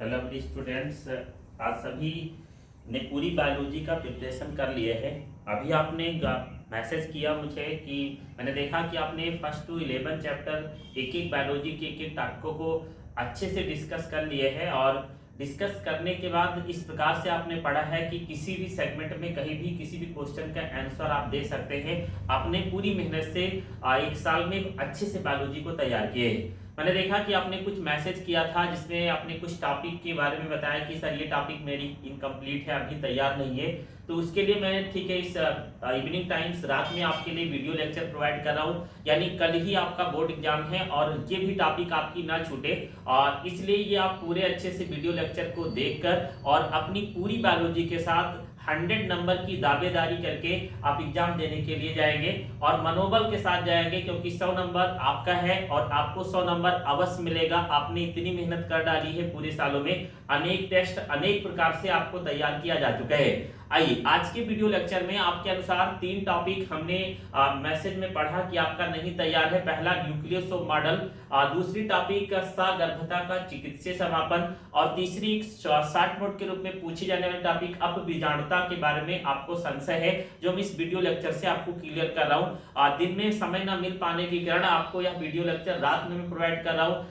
Hello students, आज सभी ने पूरी बायोलॉजी का प्रिपरेशन कर लिए है। अभी आपने मैसेज किया मुझे कि मैंने देखा कि आपने फर्स्ट टू 11 चैप्टर एक एक बायोलॉजी के एक एक टॉपिकों को अच्छे से डिस्कस कर लिए हैं और डिस्कस करने के बाद इस प्रकार से आपने पढ़ा है कि किसी भी सेगमेंट में कहीं भी किसी भी क्वेश्चन का आंसर आप दे सकते हैं। आपने पूरी मेहनत से एक साल में अच्छे से बायोलॉजी को तैयार किए है। मैंने देखा कि आपने कुछ मैसेज किया था जिसमें आपने कुछ टॉपिक के बारे में बताया कि सर ये टॉपिक मेरी इनकम्प्लीट है, अभी तैयार नहीं है। तो उसके लिए मैं ठीक है इस इवनिंग टाइम्स रात में आपके लिए वीडियो लेक्चर प्रोवाइड कर रहा हूँ। यानी कल ही आपका बोर्ड एग्जाम है और ये भी टॉपिक आपकी ना छूटे, और इसलिए ये आप पूरे अच्छे से वीडियो लेक्चर को देखकर और अपनी पूरी बायोलॉजी के साथ 100 नंबर की दावेदारी करके आप एग्जाम देने के लिए जाएंगे और मनोबल के साथ जाएंगे, क्योंकि 100 नंबर आपका है और आपको 100 नंबर अवश्य मिलेगा। आपने इतनी मेहनत कर डाली है पूरे सालों में, अनेक टेस्ट अनेक प्रकार से आपको तैयार किया जा चुका है। आइए आज के वीडियो लेक्चर में आपके अनुसार 3 टॉपिक हमने मैसेज में पढ़ा कि आपका नहीं तैयार है। पहला न्यूक्लियोसोम मॉडल, दूसरी टॉपिक सगर्भता का चिकित्सीय समापन, और तीसरी शॉर्ट नोट के रूप में पूछी जाने वाली टॉपिक अपबीजाणुता के बारे में आपको संशय है, जो मैं इस वीडियो लेक्चर से आपको क्लियर कर रहा हूँ। दिन में समय न मिल पाने के कारण आपको यह वीडियो लेक्चर रात में प्रोवाइड कर रहा हूँ,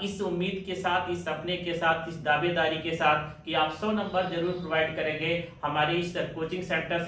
इस उम्मीद के साथ, इस सपने के साथ, इस दावेदारी के साथ कि आप 100 नंबर जरूर प्रोवाइड करेंगे हमारी कोचिंग सेंटर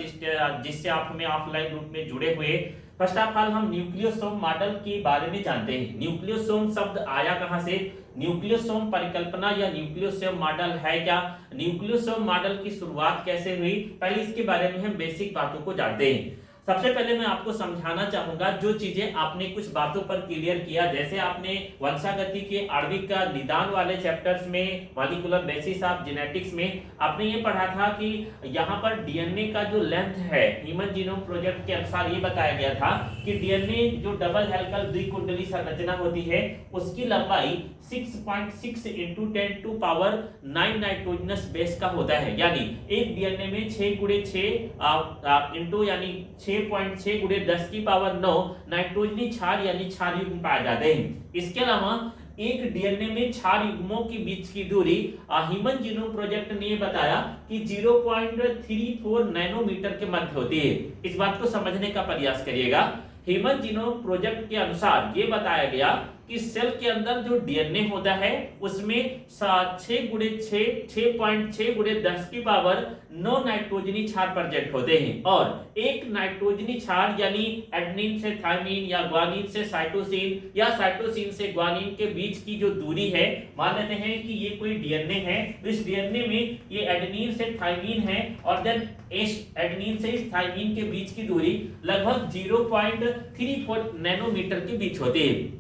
जिससे आप हमें ऑफलाइन रूप में जुड़े हुए। फर्स्ट ऑफ ऑल हम न्यूक्लियोसोम मॉडल के बारे में जानते हैं। न्यूक्लियोसोम शब्द आया कहां से, न्यूक्लियोसोम परिकल्पना या न्यूक्लियोसोम मॉडल है क्या, न्यूक्लियोसोम मॉडल की शुरुआत कैसे हुई, पहले इसके बारे में हम बेसिक बातों को जानते हैं। सबसे पहले मैं आपको समझाना चाहूंगा जो चीजें आपने कुछ बातों पर क्लियर किया, जैसे आपने वंशागति के आणविक का निदान वाले चैप्टर्स में मॉलिक्यूलर बेसिस ऑफ जेनेटिक्स में आपने ये पढ़ा था कि यहाँ पर डीएनए का जो लेंथ है, ह्यूमन जीनोम प्रोजेक्ट के अनुसार ये बताया गया था कि डीएनए जो डबल हेलिकल द्विकुंडली संरचना होती है उसकी लंबाई 6.6 into 10 to power 9 nitrogenous base का होता है। यानी एक डीएनए में 6 गुणे 6 इंटू यानी 6.6 गुणे 10 की पावर 9 नाइट्रोजनी क्षार यानी क्षार युग्म पाए जाते हैं। इसके अलावा एक डीएनए में क्षार युग्मों के बीच की दूरी ह्यूमन जीनोम प्रोजेक्ट ने बताया कि 0.34 नैनोमीटर के मध्य होती है। इस बात को समझने का प्रयास करिएगा। ह्यूमन जीनोम प्रोजेक्ट के अनुसार ये बताया गया कि सेल के अंदर जो डीएनए होता है उसमें 6 गुणे 6.6 गुणे 10 की पावर 9 नाइट्रोजनी क्षार प्रेजेंट होते हैं, और एक नाइट्रोजनी क्षार यानी एडेनिन से थायमीन या ग्वानिन से साइटोसिन या साइटोसिन से ग्वानिन के बीच की जो दूरी है, मान लेते हैं कि ये कोई डीएनए है, तो इस डीएनए में ये एडेनिन से थायमीन है और देन एडेनिन से इस थायमीन के बीच की दूरी लगभग 0.34 नैनोमीटर के बीच होती है।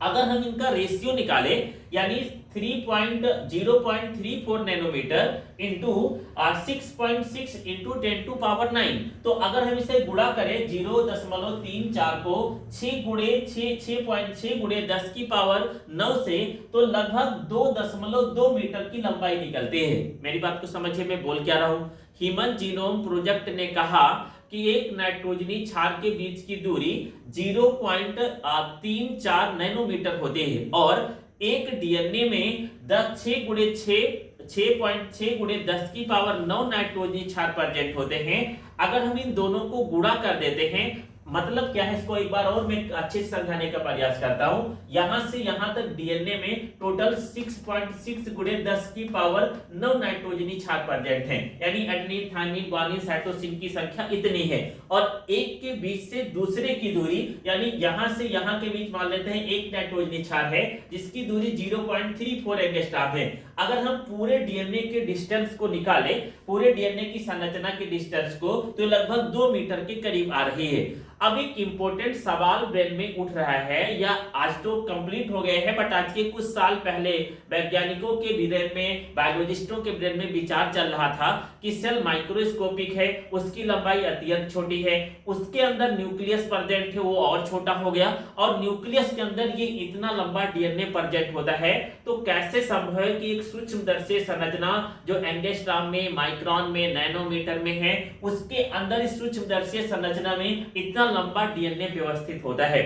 अगर हम इनका रेशियो निकाले यानी 0.34 nanometre into 6.6 into 10 to power 9, तो अगर हम इसे गुणा करें 0.34 को 6 गुणे 6.6 गुणे 10 की पावर 9 से, तो लगभग 2.2 मीटर की लंबाई निकलती है। मेरी बात को समझिए मैं बोल क्या रहा हूं। ह्यूमन जीनोम प्रोजेक्ट ने कहा कि एक नाइट्रोजनी क्षार के बीच की दूरी 0.34 नैनोमीटर होती है और एक डीएनए में 6 गुणे 6.6 गुणे 10 की पावर 9 नाइट्रोजनी क्षार प्रेजेंट होते हैं। अगर हम इन दोनों को गुणा कर देते हैं, मतलब क्या है, इसको एक बार और मैं अच्छे से समझाने का प्रयास करता हूं। यहां से यहां तक डीएनए में टोटल 6.6 गुणे 10 की पावर 9 नाइट्रोजनी क्षार प्रेजेंट है, यानी एडेनिन थायमीन ग्वानिन साइटोसिन की संख्या इतनी है। और एक के बीच से दूसरे की दूरी यानी यहां से यहां के बीच मान लेते हैं एक नाइट्रोजनी क्षार है जिसकी दूरी 0.34 एंगस्ट्रॉम है। अगर हम पूरे डीएनए के डिस्टेंस को निकालें, पूरे डीएनए की संरचना के डिस्टेंस को, तो लगभग 2 मीटर के करीब आ रही है। अब एक इंपॉर्टेंट सवाल ब्रेन में उठ रहा है, या आज तो कंप्लीट हो गए हैं, बट आज के कुछ साल पहले वैज्ञानिकों के ब्रेन में, बायोलॉजिस्टों के ब्रेन में विचार चल रहा था कि सेल माइक्रोस्कोपिक है, उसकी लंबाई अत्यंत छोटी है, उसके अंदर न्यूक्लियस प्रेजेंट है वो और छोटा हो गया, और न्यूक्लियस के अंदर ये इतना लंबा डीएनए प्रेजेंट होता है, तो कैसे संभव है कि एक सूक्ष्मदर्शी संरचना जो एंगस्ट्रॉम में, माइक्रोन में, नैनोमीटर में है, उसके अंदर इस सूक्ष्मदर्शी संरचना में इतना लंबा डीएनए व्यवस्थित होता है।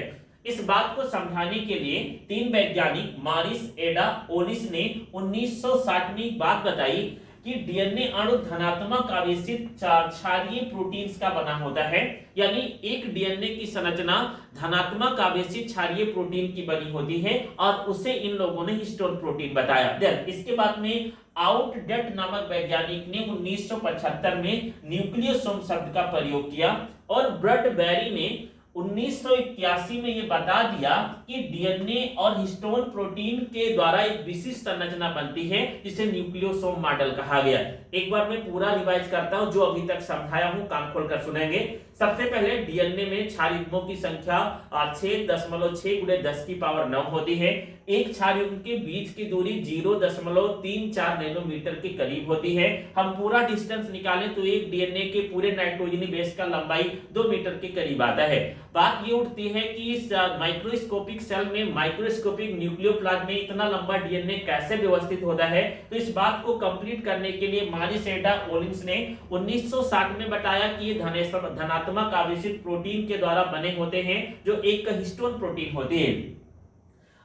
इस बात को समझाने के लिए तीन वैज्ञानिक मॉरिस एडा ओलिस ने 1960 में एक बात बताई कि डीएनए अणु धनात्मक आवेशित क्षारीय प्रोटीन्स का बना होता है, यानी एक डीएनए की संरचना धनात्मक आवेशित क्षारीय प्रोटीन की बनी होती है और उसे इन लोगों ने हिस्टोन प्रोटीन बताया। देन इसके बाद में आउटडेट नामक वैज्ञानिक ने 1975 में न्यूक्लियोसोम शब्द का प्रयोग किया और ब्रडबेरी ने 1981 में ये बता दिया कि डीएनए और हिस्टोन प्रोटीन के द्वारा एक विशिष्ट संरचना बनती है जिसे न्यूक्लियोसोम मॉडल कहा गया। एक बार मैं पूरा रिवाइज करता हूं, जो अभी तक समझाया हूं कान खोलकर सुनेंगे। सबसे पहले डीएनए में क्षार युग्मों की संख्या 6.6 × 10⁻⁹ होती है। एक क्षार युग्म के बीच की दूरी 0.34 नैनोमीटर के करीब होती है। हम पूरा डिस्टेंस निकालें तो एक डीएनए के पूरे नाइट्रोजनी बेस का लंबाई 2 मीटर के करीब आता है। बात ये उठती है कि इस माइक्रोस्कोपिक सेल में, माइक्रोस्कोपिक न्यूक्लियोप्लाज्म में इतना लंबा डीएनए कैसे व्यवस्थित होता है, तो इस बात को कंप्लीट करने के लिए मॉरिस एडा ओलिस ने 1960 में बताया कि ये धनात्मक आवेशित प्रोटीन के द्वारा बने होते हैं जो एक हिस्टोन प्रोटीन होती है।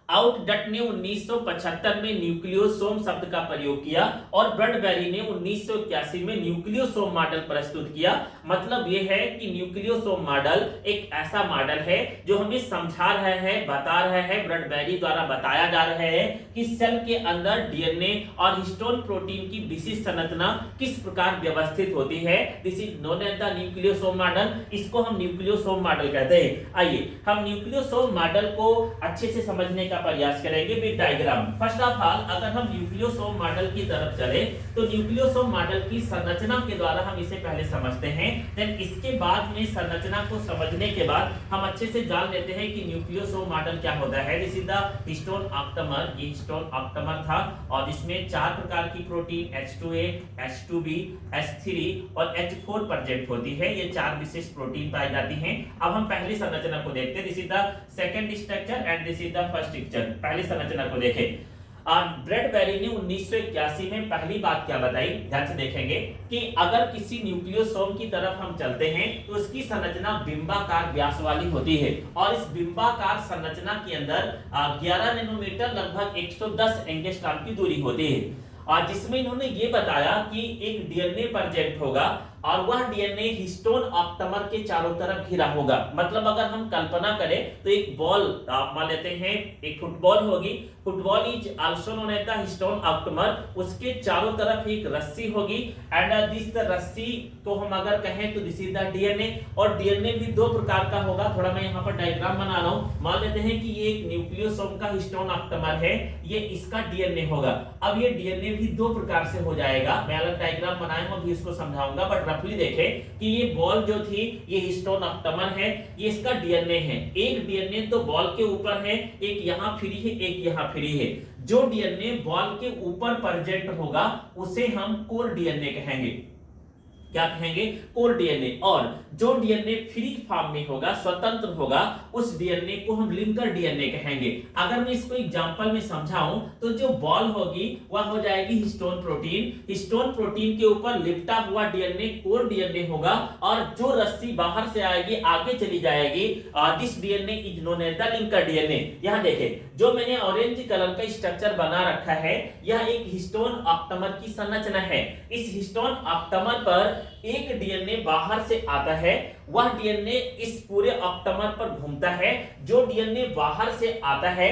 आउटडेट ने 1975 में न्यूक्लियोसोम शब्द का प्रयोग किया और ब्रडबेरी ने 1981 में न्यूक्लियोसोम मॉडल प्रस्तुत किया। मतलब यह है कि न्यूक्लियोसोम मॉडल एक ऐसा मॉडल है जो हमें समझा रहा है, बता रहा है, ब्रडबेरी द्वारा बताया जा रहा है कि सेल के अंदर डीएनए और हिस्टोन प्रोटीन की विशिष्ट संरचना किस प्रकार व्यवस्थित होती है। This is known as the nucleosome model. इसको हम न्यूक्लियोसोम मॉडल कहते हैं। आइए हम न्यूक्लियोसोम मॉडल को अच्छे से समझने का प्रयास करेंगे with diagram. First of all अगर हम न्यूक्लियोसोम मॉडल की तरफ चले तो न्यूक्लियोसोम मॉडल की संरचना के द्वारा हम इसे पहले समझते हैं। देन इसके बाद में संरचना को समझने के बाद हम अच्छे से जान लेते हैं कि न्यूक्लियोसोम मॉडल क्या होता है। This is the histone octamer. ये हिस्टोन ऑक्टामर था और इसमें 4 प्रकार की प्रोटीन H2A, H2B, H3 और H4 प्रेजेंट होती है। ये 4 विशिष्ट प्रोटीन पाई जाती हैं। अब हम पहली संरचना को देखते हैं। This is the second structure and this is the first structure. पहली संरचना को देखें। ब्रडबेरी ने 1981 में पहली बात क्या बताई, ध्यान से देखेंगे कि अगर किसी न्यूक्लियोसोम की तरफ हम चलते हैं तो उसकी संरचना बिंबाकार व्यास वाली होती है और इस बिंबाकार संरचना के अंदर 11 नैनोमीटर लगभग 110 एंगस्ट्रॉम की दूरी होती है और जिसमें इन्होंने ये बताया कि एक डीएनए प्रेजेंट होगा और वह डीएनए हिस्टोन ऑक्टामर के चारों तरफ घिरा होगा। मतलब अगर हम कल्पना करें तो एक बॉल आप मान लेते हैं, एक फुटबॉल होगी। Football is also known as the histone octamer. उसके चारों तरफ एक रस्सी होगी एंड दिस रस्सी को हम अगर कहें तो दिस इज द डीएनए। और डीएनए भी 2 प्रकार का होगा। थोड़ा मैं यहाँ पर डायग्राम बना रहा हूँ। मान लेते हैं कि ये एक न्यूक्लियोसोम का हिस्टोन ऑक्टामर है, ये इसका डीएनए होगा। अब ये डीएनए भी 2 प्रकार से हो जाएगा। मैं अलग डायग्राम बनाया हूँ, अभी इसको समझाऊंगा, बट रफली देखें कि ये बॉल जो थी ये हिस्टोन ऑक्टामर है, ये इसका डीएनए है। एक डीएनए तो बॉल के ऊपर है, एक यहाँ फ्री है, एक यहाँ फ्री है। जो डीएनए बॉल के ऊपर प्रेजेंट होगा उसे हम कोर डीएनए कहेंगे। क्या कहेंगे? Core DNA. और जो डीएनए फ्री फॉर्म में होगा, स्वतंत्र होगा, उस डीएनए को हम लिंकर डीएनए कहेंगे। अगर मैं इसको एग्जांपल में समझाऊं तो जो बॉल होगी वह हो जाएगी हिस्टोन प्रोटीन। हिस्टोन प्रोटीन के ऊपर लिपटा हुआ डीएनए कोर डीएनए होगा और जो रस्सी बाहर से आएगी आगे चली जाएगी, this DNA is known as the linker DNA. यहां देखें जो मैंने ऑरेंज कलर का स्ट्रक्चर बना रखा है, यह एक हिस्टोन ऑक्टामर की संरचना है। इस हिस्टोन ऑक्टामर पर एक डीएनए बाहर से आता है, वह डीएनए इस पूरे ऑक्टामर पर घूमता है। जो डीएनए बाहर से आता है,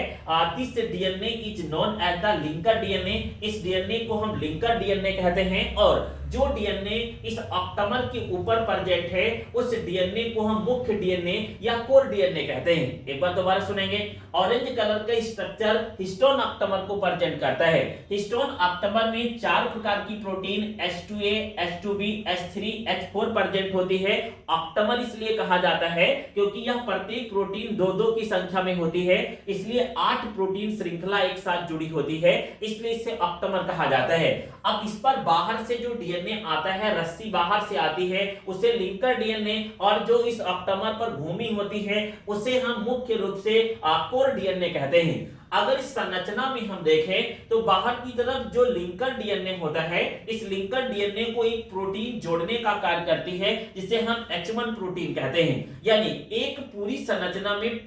this DNA is known as the linker DNA. इस डीएनए को हम लिंकर डीएनए कहते हैं। और जो डीएनए इस ऑक्टामर के ऊपर प्रेजेंट है उस डीएनए को हम मुख्य डीएनए या कोर डीएनए कहते हैं। एक बार दोबारा सुनेंगे। ऑरेंज कलर का स्ट्रक्चर हिस्टोन ऑक्टामर को प्रेजेंट करता है। हिस्टोन ऑक्टामर में 4 प्रकार की protein H2A, H2B, H3, H4 present होती है। ऑक्टामर इसलिए कहा जाता है क्योंकि यह प्रत्येक प्रोटीन 2-2 की संख्या में होती है, इसलिए 8 प्रोटीन श्रृंखला एक साथ जुड़ी होती है, इसलिए इसे ऑक्टामर कहा जाता है। अब इस पर बाहर से जो डीएनए आता है, रस्सी बाहर से आती है, उसे लिंकर डीएनए, और जो इस ऑक्टामर पर घूमी होती है उसे हम मुख्य रूप से कोर डीएनए कहते हैं। अगर इस संरचना में हम देखें तो बाहर की तरफ जो लिंकर डीएनए होता है, इस लिंकर डीएनए को एक प्रोटीन जोड़ने का कार्य करती है जिसे हम H1 प्रोटीन कहते हैं। यानी एक पूरी संरचना में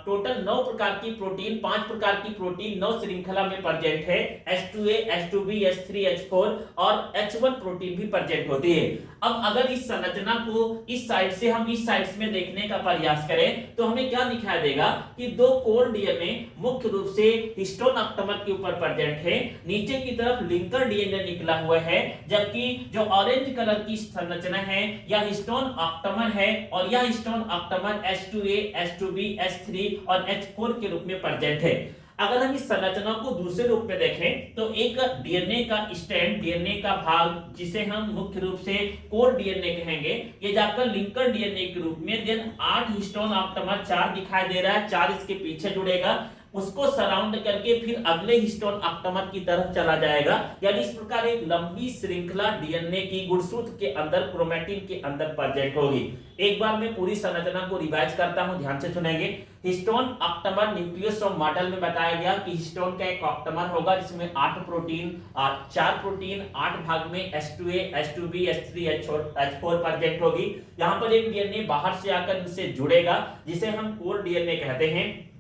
टोटल 9 प्रकार की प्रोटीन, 5 प्रकार की प्रोटीन 9 श्रृंखला में प्रेजेंट है। H2A, H2B, H3, H4 और H1 प्रोटीन भी प्रेजेंट होती है। अब अगर इस संरचना को इस साइड से हम इस साइड में देखने का प्रयास करें तो हमें क्या दिखाई देगा कि दो कोर डीएनए मुख्य रूप से हिस्टोन ऑक्टेमर के ऊपर प्रेजेंट है, नीचे की तरफ लिंकर डीएनए निकला हुआ है, जबकि जो ऑरेंज कलर की संरचना है यह हिस्टोन ऑक्टेमर है और यह histone octamer H2A, H2B, H3 और H4 के रूप में प्रेजेंट है। अगर हम इस संरचना को दूसरे रूप में देखें तो एक डीएनए का स्ट्रैंड, डीएनए का भाग जिसे हम मुख्य रूप से कोर डीएनए कहेंगे, ये जाकर लिंकर डीएनए के रूप में देन 8 हिस्टोन ऑक्टेमर 4 दिखाई दे रहा है, 4 इसके पीछे जुड़ेगा, उसको सराउंड करके फिर अगले हिस्टोन ऑक्टेमर की तरफ चला जाएगा। यानी इस प्रकार एक लंबी श्रृंखला डीएनए की गुणसूत्र के अंदर, क्रोमैटिन के अंदर प्रेजेंट होगी। एक बार मैं पूरी संरचना को रिवाइज करता हूं, ध्यान से सुनेंगे। हिस्टोन ऑक्टेमर न्यूक्लियोसोम मॉडल में बताया गया कि हिस्टोन का एक ऑक्टेमर होगा जिसमें 8 प्रोटीन, 4 प्रोटीन 8 भाग में H2A, H2B, H3, H4 present होगी। यहां पर एक डीएनए बाहर से आकर इनसे जुड़ेगा जिसे हम कोर डीएनए कहते हैं।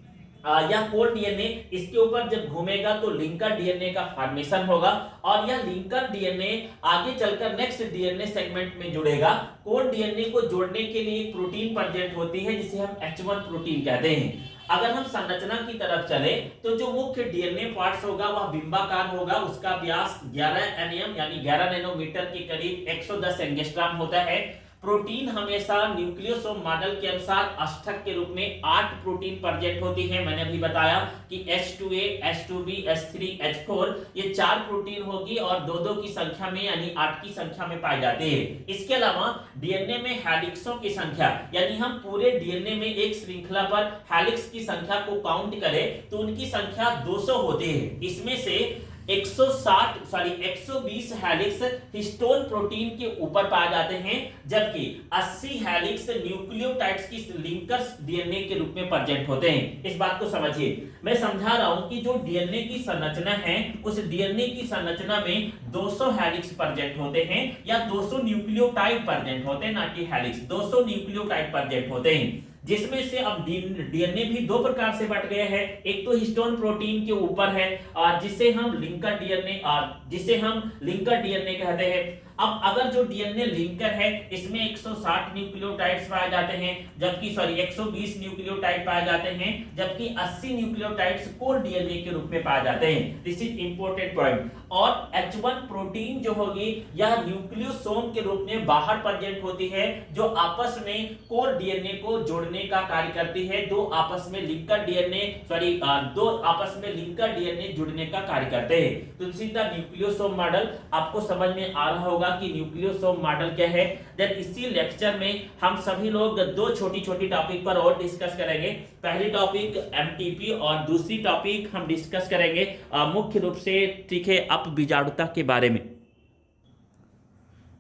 यह कोर डीएनए इसके ऊपर जब घूमेगा तो लिंकर डीएनए का फॉर्मेशन होगा और यह लिंकर डीएनए आगे चलकर नेक्स्ट डीएनए सेगमेंट में जुड़ेगा। कोर डीएनए को जोड़ने के लिए एक प्रोटीन प्रेजेंट होती है जिसे हम H1 प्रोटीन कहते हैं। अगर हम संरचना की तरफ चले तो जो मुख्य डीएनए पार्ट्स होगा वह बिंबाकार होगा, उसका व्यास 11 nm यानी 11 नैनोमीटर के करीब 110 एंगस्ट्रॉम होता है। प्रोटीन हमेशा न्यूक्लियोसोम मॉडल के अनुसार अष्टक के रूप में 8 प्रोटीन प्रेजेंट होती है। मैंने अभी बताया कि H2A, H2B, H3, H4 ये 4 प्रोटीन होगी और 2-2 की संख्या में यानी 8 की संख्या में पाई जाती है। इसके अलावा डीएनए में हेलिक्सों की संख्या, यानी हम पूरे डीएनए में एक श्रृंखला पर हेलिक्स की संख्या को काउंट करें तो उनकी संख्या 200 होती है। इसमें से 120 हेलिक्स हिस्टोन प्रोटीन के ऊपर पाए जाते हैं, जबकि 80 हेलिक्स न्यूक्लियोटाइड्स की लिंकर्स डीएनए के रूप में प्रेजेंट होते हैं। इस बात को समझिए, मैं समझा रहा हूं कि जो डीएनए की संरचना है उस डीएनए की संरचना में 200 हेलिक्स प्रेजेंट होते हैं या 200 न्यूक्लियोटाइड प्रेजेंट होते हैं, ना कि हेलिक्स, 200 न्यूक्लियोटाइड प्रेजेंट होते हैं, जिसमें से अब डीएनए भी 2 प्रकार से बट गए हैं। एक तो हिस्टोन प्रोटीन के ऊपर है जिसे हम लिंकर डीएनए कहते हैं। अब अगर जो डीएनए लिंकर है इसमें 160 न्यूक्लियोटाइड्स पाए जाते हैं, जबकि 120 न्यूक्लियोटाइड पाए जाते हैं, जबकि 80 न्यूक्लियोटाइड्स कोर डीएनए के रूप में पाए जाते हैं। This is important point. और H1 प्रोटीन जो होगी यह न्यूक्लियोसोम के रूप में बाहर प्रेजेंट होती है, जो आपस में कोर डीएनए को जोड़ने का कार्य करती है। दो आपस में लिंकर डीएनए जुड़ने का कार्य करते हैं। तो सीधा न्यूक्लियोसोम मॉडल आपको समझ में आ रहा होगा कि न्यूक्लियोसोम मॉडल क्या है। देन इसी लेक्चर में हम सभी लोग 2 छोटी टॉपिक पर और डिस्कस करेंगे। पहली टॉपिक एमटीपी और दूसरी टॉपिक हम डिस्कस करेंगे मुख्य रूप से, ठीक है, अपबीजाणुता के बारे में।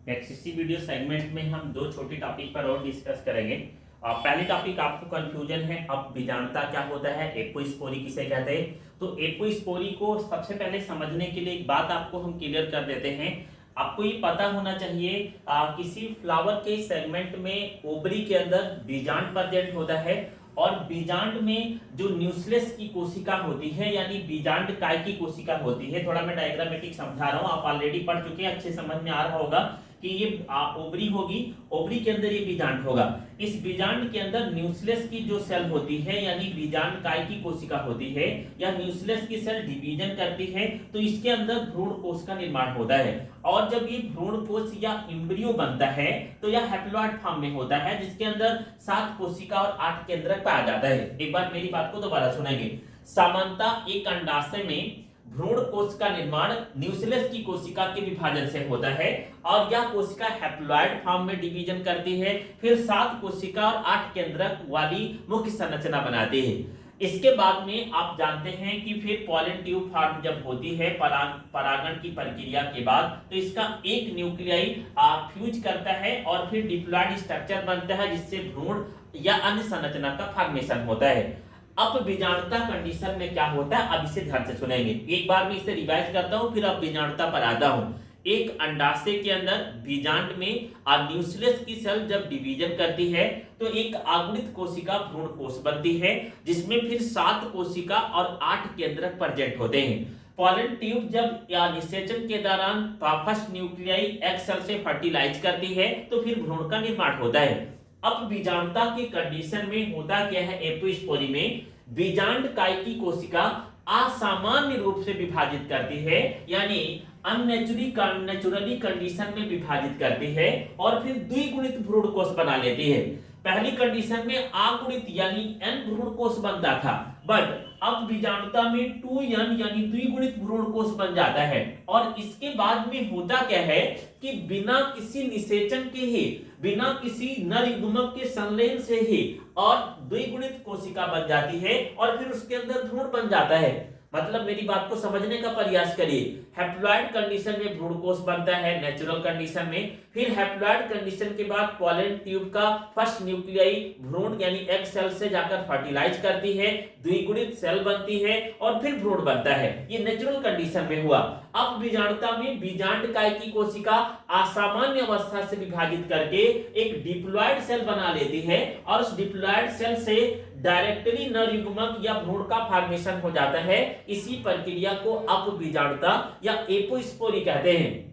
नेक्स्ट इसी वीडियो सेगमेंट में हम 2 छोटी टॉपिक पर और डिस्कस करेंगे। पहली टॉपिक आपको कंफ्यूजन है, अपबीजाणुता क्या होता है, एपोस्पोरी किसे कहते हैं। तो एपोस्पोरी को सबसे पहले समझने के लिए एक बात आपको हम क्लियर कर देते हैं। आपको ये पता होना चाहिए किसी फ्लावर के सेगमेंट में ओवरी के अंदर बीजांड प्रेजेंट होता है और बीजांड में जो न्यूक्लियस की कोशिका होती है यानी बीजांड काय की कोशिका होती है। थोड़ा मैं डायग्रामेटिक समझा रहा हूँ, आप ऑलरेडी पढ़ चुके हैं, अच्छे समझ में आ रहा होगा कि ये ओवरी होगी, ओवरी के अंदर ये बीजांड होगा। इस बीजांड के अंदर न्यूक्लियस की जो सेल होती है यानी बीजांड काय की कोशिका होती है या न्यूक्लियस की सेल डिवीजन करती है, तो इसके अंदर भ्रूण कोश का निर्माण होता है। और जब ये भ्रूण कोश या एम्ब्रियो बनता है तो यह हैप्लॉइड फॉर्म में होता है, जिसके अंदर 7 कोशिका और 8 केंद्रक पाया जाता है। एक बार मेरी बात को दोबारा सुनेंगे। सामान्यतः एक अंडाशय में भ्रूण कोश का निर्माण न्यूक्लियस की कोशिका के विभाजन से होता है और यह कोशिका हैप्लॉइड फॉर्म में डिवीजन करती है, फिर 7 कोशिका और 8 केंद्रक वाली मुख्य संरचना बनाती है। इसके बाद में आप जानते हैं कि फिर पॉलन ट्यूब फॉर्म जब होती है परागण की प्रक्रिया के बाद, तो इसका एक न्यूक्लियाई फ्यूज करता है और फिर डिप्लॉइड स्ट्रक्चर बनता है, जिससे भ्रूण या अन्य संरचना का फॉर्मेशन होता है। अपबीजाणुता कंडीशन में क्या होता है, अब इसे ध्यान से सुनेंगे। एक बार मैं इसे रिवाइज करता हूं, फिर अपबीजाणुता पर आता हूं। एक अंडाशय के अंदर बीजांड में न्यूक्लियस की सेल जब डिवीजन करती है तो एक आगुणित कोशिका भ्रूण कोश बनती है, जिसमें फिर 7 कोशिका और 8 केंद्रक प्रेजेंट होते हैं। पॉलन ट्यूब जब या निषेचन के दौरान फर्स्ट न्यूक्लियाई एग सेल से फर्टिलाइज करती है तो फिर भ्रूण का निर्माण होता है। अब बीजाणुता की कंडीशन में होता क्या है, एपोस्पोरी में बीजांड काय की कोशिका असामान्य रूप से विभाजित करती है, यानी अननेचुरली कंडीशन में विभाजित करती है और फिर द्विगुणित भ्रूण कोश बना लेती है। पहली कंडीशन में अगुणित यानी n भ्रूण कोश बनता था, बट अब बीजाणुता में 2n यानी द्विगुणित भ्रूण कोश बन जाता है। और इसके बाद में होता क्या है कि बिना किसी निषेचन के ही, बिना किसी नर युग्मक के संलयन से ही और द्विगुणित कोशिका बन जाती है और फिर उसके अंदर भ्रूण बन जाता है। मतलब मेरी बात को समझने का प्रयास करिए। हैप्लॉइड कंडीशन में भ्रूण कोश बनता है नेचुरल कंडीशन में, फिर हैप्लॉइड कंडीशन के बाद पॉलन ट्यूब का फर्स्ट न्यूक्लियाई भ्रूण यानी एग सेल से जाकर फर्टिलाइज करती है, द्विगुणित सेल बनती है और फिर भ्रूण बनता है। ये नेचुरल कंडीशन में हुआ। अब बीजाणुता में बीजांड काय की कोशिका असामान्य अवस्था से विभाजित करके एक डिप्लॉइड सेल बना लेती है और उस डिप्लॉइड सेल से डायरेक्टली नर युग्मक या भ्रूण का फॉर्मेशन हो जाता है। इसी प्रक्रिया को अपबीजाणुता या एपोस्पोरी कहते हैं।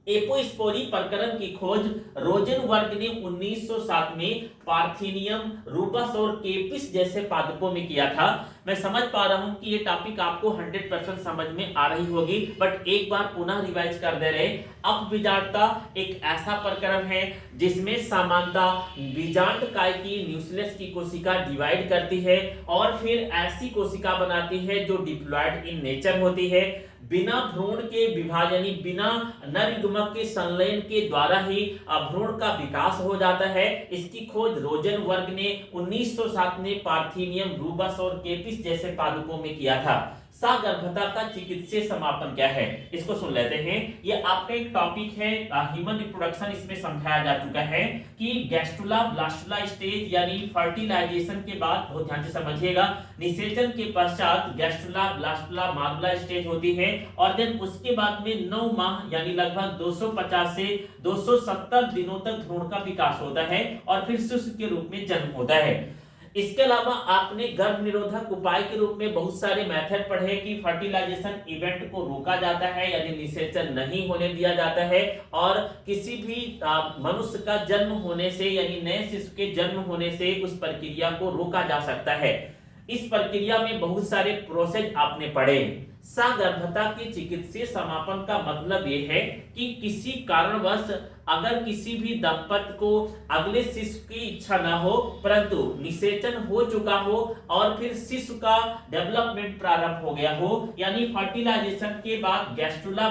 एपोस्पोरी प्रकरण की खोज रोजेनबर्ग ने 1907 में पार्थिनियम, रूबस और केपिस जैसे पादपों में किया था। मैं समझ पा रहा हूं कि ये टॉपिक आपको 100% समझ में आ रही होगी, बट एक बार पुनः रिवाइज कर दे रहे। अपबीजाणुता एक ऐसा प्रकरण है जिसमें सामान्यतः बीजांड काय की न्यूक्लियस की कोशिका डिवाइड करती है और फिर ऐसी कोशिका बनाती है जो डिप्लॉइड इन नेचर होती है। बिना भ्रूण के विभाजन, बिना नर युग्मक के संलयन के द्वारा ही भ्रूण का विकास हो जाता है। इसकी खोज रोजेनबर्ग ने 1907 में पार्थिनियम, रूबस और केपिस जैसे पादपों में किया था। सगर्भता का चिकित्सीय समापन क्या है, इसको सुन लेते हैं। ये आपका एक टॉपिक है ह्यूमन रिप्रोडक्शन, इसमें समझाया जा चुका है कि गैस्ट्रुला ब्लास्टुला स्टेज यानी फर्टिलाइजेशन के बाद, बहुत ध्यान से समझिएगा, निषेचन के पश्चात गैस्ट्रुला ब्लास्टुला मार्बुला स्टेज होती है और देन उसके बाद में 9 माह यानी लगभग 250 से 270 दिनों तक भ्रूण का विकास होता है और फिर शिशु के रूप में जन्म होता है। इसके अलावा आपने गर्भ निरोधक उपाय के रूप में बहुत सारे मेथड पढ़े कि फर्टिलाइजेशन इवेंट को रोका जाता है यानी निषेचन नहीं होने दिया जाता है और किसी भी मनुष्य का जन्म होने से यानी नए शिशु के जन्म होने से उस प्रक्रिया को रोका जा सकता है। इस प्रक्रिया में बहुत सारे प्रोसेस आपने पढ़े। सगर्भता के चिकित्सीय समापन का मतलब यह है कि किसी कारणवश अगर किसी भी दंपति को अगले शिशु की इच्छा न हो परंतु निषेचन हो चुका हो और फिर शिशु का डेवलपमेंट प्रारंभ हो गया हो, यानी फर्टिलाइजेशन के बाद गैस्ट्रुला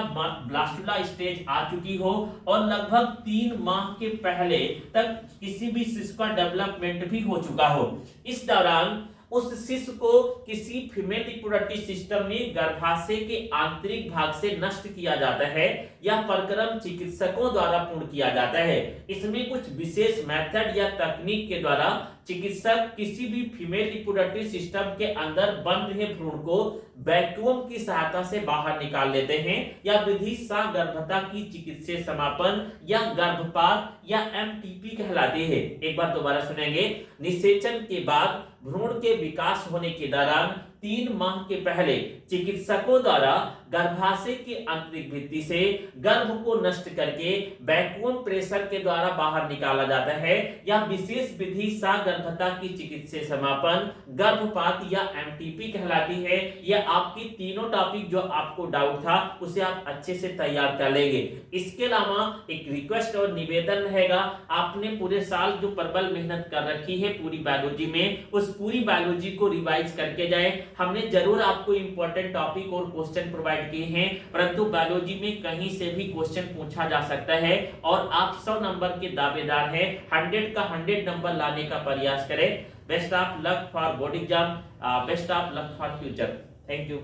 ब्लास्टुला स्टेज आ चुकी हो और लगभग 3 माह के पहले तक किसी भी शिशु का डेवलपमेंट भी हो चुका हो, इस दौरान उस शिशु को किसी फीमेल रिप्रोडक्टिव सिस्टम में गर्भाशय के आंतरिक भाग से नष्ट किया जाता है। यह प्रक्रम चिकित्सकों द्वारा पूर्ण किया जाता है। इसमें कुछ विशेष मेथड या तकनीक के द्वारा चिकित्सक किसी भी फीमेल रिप्रोडक्टिव सिस्टम के अंदर बन रहे भ्रूण को वैक्यूम की सहायता से बाहर निकाल लेते हैं। यह विधि सगर्भता की चिकित्सीय समापन या गर्भपात या एमटीपी कहलाती है। एक बार दोबारा सुनेंगे। निषेचन के बाद भ्रूण के विकास होने के दौरान 3 माह के पहले चिकित्सकों द्वारा गर्भाशय की आंतरिक भित्ति से गर्भ को नष्ट करके वैक्यूम प्रेशर के द्वारा बाहर निकाला जाता है। यह विशेष विधि सगर्भता की चिकित्सीय समापन, गर्भपात या एमटीपी कहलाती है। यह आपकी तीनों टॉपिक जो आपको डाउट था उसे आप अच्छे से तैयार कर लेंगे। इसके अलावा एक रिक्वेस्ट और निवेदन रहेगा, आपने पूरे साल जो प्रबल मेहनत कर रखी है पूरी बायोलॉजी में, उस पूरी बायोलॉजी को रिवाइज करके जाए। हमने जरूर आपको इंपॉर्टेंट टॉपिक और क्वेश्चन प्रोवाइड किए हैं, परंतु बायोलॉजी में कहीं से भी क्वेश्चन पूछा जा सकता है और आप 100 नंबर के दावेदार हैं। 100 का 100 नंबर लाने का प्रयास करें। Best of luck for board exam, best of luck for future. Thank you.